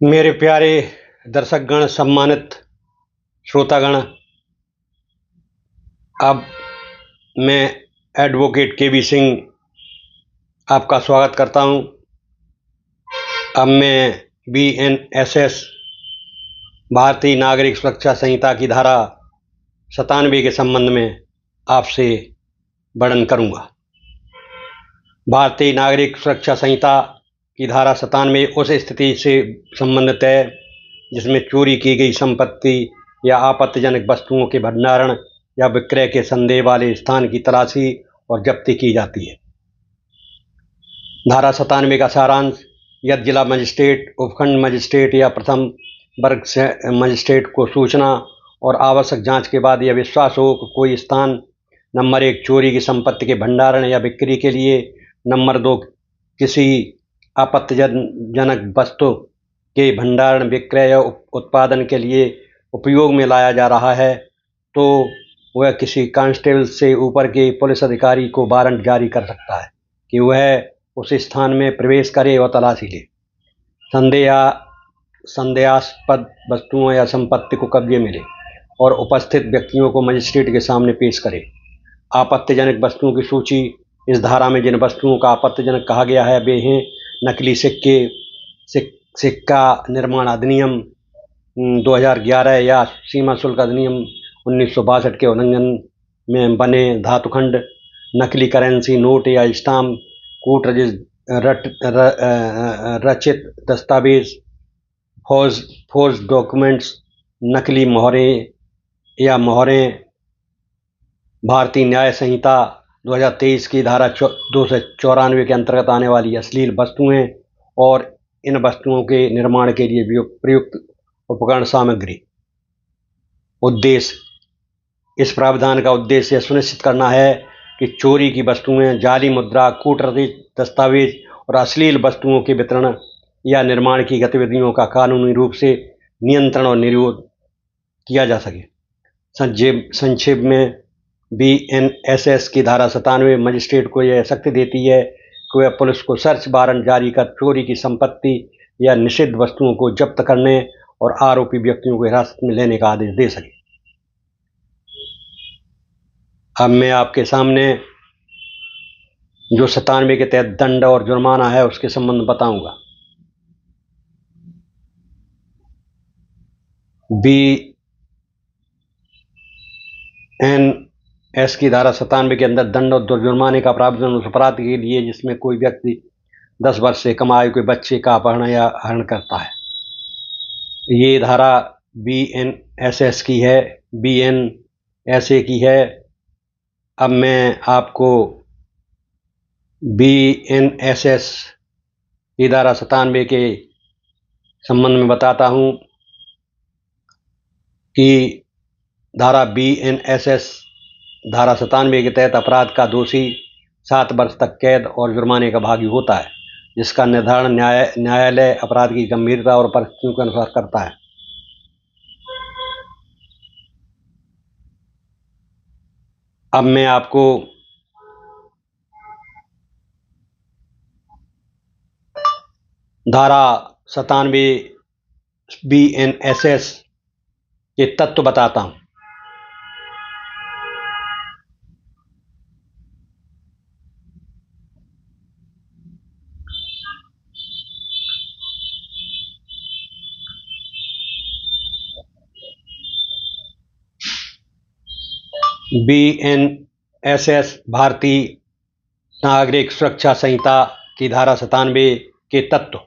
मेरे प्यारे दर्शकगण, सम्मानित श्रोतागण, अब मैं एडवोकेट के बी सिंह आपका स्वागत करता हूं। अब मैं BNSS भारतीय नागरिक सुरक्षा संहिता की धारा 97 के संबंध में आपसे वर्णन करूंगा। भारतीय नागरिक सुरक्षा संहिता की धारा 97 उस स्थिति से संबंधित है जिसमें चोरी की गई संपत्ति या आपत्तिजनक वस्तुओं के भंडारण या विक्रय के संदेह वाले स्थान की तलाशी और जब्ती की जाती है। धारा 97 का सारांश: यदि जिला मजिस्ट्रेट, उपखंड मजिस्ट्रेट या प्रथम वर्ग से मजिस्ट्रेट को सूचना और आवश्यक जांच के बाद यह विश्वास हो कि कोई स्थान नंबर 1 चोरी की संपत्ति के भंडारण या बिक्री के लिए, नंबर 2 किसी आपत्तिजनक वस्तु के भंडारण, विक्रय या उत्पादन के लिए उपयोग में लाया जा रहा है, तो वह किसी कांस्टेबल से ऊपर के पुलिस अधिकारी को वारंट जारी कर सकता है कि वह उस स्थान में प्रवेश करे और तलाशी ले। संदेहास्पद वस्तुओं या संपत्ति को कब्जे में ले और उपस्थित व्यक्तियों को मजिस्ट्रेट के सामने पेश करे। आपत्तिजनक वस्तुओं की सूची: इस धारा में जिन वस्तुओं का आपत्तिजनक कहा गया है वे हैं नकली सिक्का निर्माण अधिनियम 2011 या सीमा शुल्क अधिनियम 1962 के उल्लंघन में बने धातुखंड, नकली करेंसी नोट या स्टाम्प, कूट रचित दस्तावेज, फोर्ज डॉक्यूमेंट्स, नकली मोहरें या मोहरें। भारतीय न्याय संहिता 2023 की धारा 294 के अंतर्गत आने वाली अश्लील वस्तुएं और इन वस्तुओं के निर्माण के लिए प्रयुक्त उपकरण सामग्री। उद्देश्य: इस प्रावधान का उद्देश्य सुनिश्चित करना है कि चोरी की वस्तुएं, जाली मुद्रा, कूटरचित दस्तावेज और अश्लील वस्तुओं के वितरण या निर्माण की गतिविधियों का कानूनी रूप से नियंत्रण और निरोध किया जा सके। संक्षेप में BNSS की धारा 97 मजिस्ट्रेट को यह शक्ति देती है कि वह पुलिस को सर्च वारंट जारी कर चोरी की संपत्ति या निषिद्ध वस्तुओं को जब्त करने और आरोपी व्यक्तियों को हिरासत में लेने का आदेश दे सके। अब मैं आपके सामने जो 97 के तहत दंड और जुर्माना है उसके संबंध में बताऊंगा। BNS की धारा 97 के अंदर दंड और जुर्माने का प्रावधान उस अपराध के लिए जिसमें कोई व्यक्ति 10 वर्ष से कम आयु के बच्चे का अपहरण या हरण करता है। ये धारा BNSS की है, BNSA की है। अब मैं आपको BNSS की धारा 97 के संबंध में बताता हूं कि धारा BNSS धारा 97 के तहत अपराध का दोषी 7 वर्ष तक कैद और जुर्माने का भागी होता है, जिसका निर्धारण न्यायालय अपराध की गंभीरता और परिस्थितियों के अनुसार करता है। अब मैं आपको धारा 97 BNSS के तत्व बताता हूं। BNSS भारतीय नागरिक सुरक्षा संहिता की धारा 97 के तत्व: